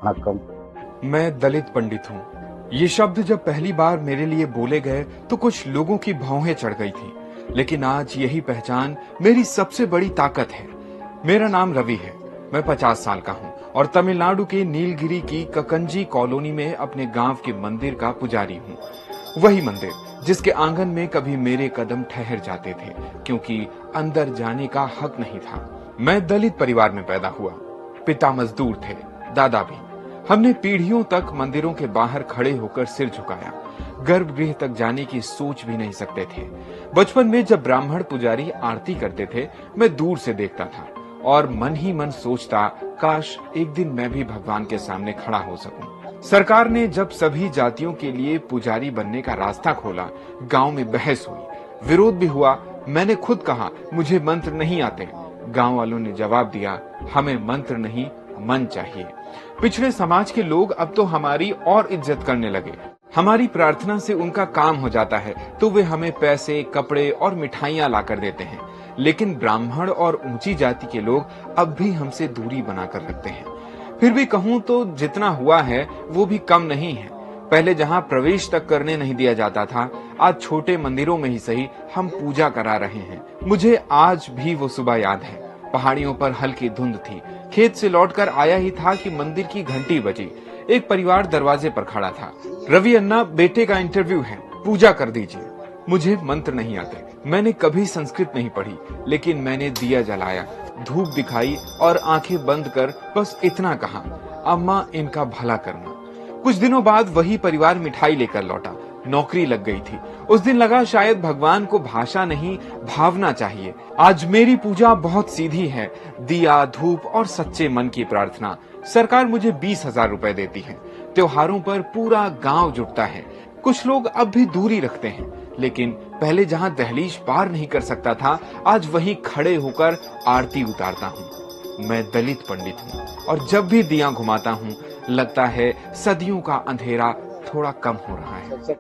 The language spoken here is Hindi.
वणक्कम। मैं दलित पंडित हूँ। ये शब्द जब पहली बार मेरे लिए बोले गए तो कुछ लोगों की भौहें चढ़ गई थी, लेकिन आज यही पहचान मेरी सबसे बड़ी ताकत है। मेरा नाम रवि है। मैं 50 साल का हूँ और तमिलनाडु के नीलगिरी की ककंजी कॉलोनी में अपने गांव के मंदिर का पुजारी हूँ। वही मंदिर जिसके आंगन में कभी मेरे कदम ठहर जाते थे, क्योंकि अंदर जाने का हक नहीं था। मैं दलित परिवार में पैदा हुआ। पिता मजदूर थे, दादा भी। हमने पीढ़ियों तक मंदिरों के बाहर खड़े होकर सिर झुकाया। गर्भगृह तक जाने की सोच भी नहीं सकते थे। बचपन में जब ब्राह्मण पुजारी आरती करते थे, मैं दूर से देखता था और मन ही मन सोचता, काश एक दिन मैं भी भगवान के सामने खड़ा हो सकूं। सरकार ने जब सभी जातियों के लिए पुजारी बनने का रास्ता खोला, गांव में बहस हुई, विरोध भी हुआ। मैंने खुद कहा, मुझे मंत्र नहीं आते। गांव वालों ने जवाब दिया, हमें मंत्र नहीं, मन चाहिए। पिछड़े समाज के लोग अब तो हमारी और इज्जत करने लगे। हमारी प्रार्थना से उनका काम हो जाता है तो वे हमें पैसे, कपड़े और मिठाइयां लाकर देते हैं। लेकिन ब्राह्मण और ऊंची जाति के लोग अब भी हमसे दूरी बनाकर रखते हैं। फिर भी कहूं तो जितना हुआ है वो भी कम नहीं है। पहले जहां प्रवेश तक करने नहीं दिया जाता था, आज छोटे मंदिरों में ही सही हम पूजा करा रहे हैं। मुझे आज भी वो सुबह याद है। पहाड़ियों पर हल्की धुंध थी। खेत से लौटकर आया ही था कि मंदिर की घंटी बजी। एक परिवार दरवाजे पर खड़ा था। रवि अन्ना, बेटे का इंटरव्यू है, पूजा कर दीजिए। मुझे मंत्र नहीं आते, मैंने कभी संस्कृत नहीं पढ़ी, लेकिन मैंने दिया जलाया, धूप दिखाई और आंखें बंद कर बस इतना कहा, अम्मा इनका भला करना। कुछ दिनों बाद वही परिवार मिठाई लेकर लौटा। नौकरी लग गई थी। उस दिन लगा शायद भगवान को भाषा नहीं, भावना चाहिए। आज मेरी पूजा बहुत सीधी है, दिया, धूप और सच्चे मन की प्रार्थना। सरकार मुझे 20,000 रुपए देती है। त्योहारों पर पूरा गांव जुटता है। कुछ लोग अब भी दूरी रखते हैं, लेकिन पहले जहां दहलीज पार नहीं कर सकता था, आज वहीं खड़े होकर आरती उतारता हूँ। मैं दलित पंडित हूँ और जब भी दिया घुमाता हूँ, लगता है सदियों का अंधेरा थोड़ा कम हो रहा है।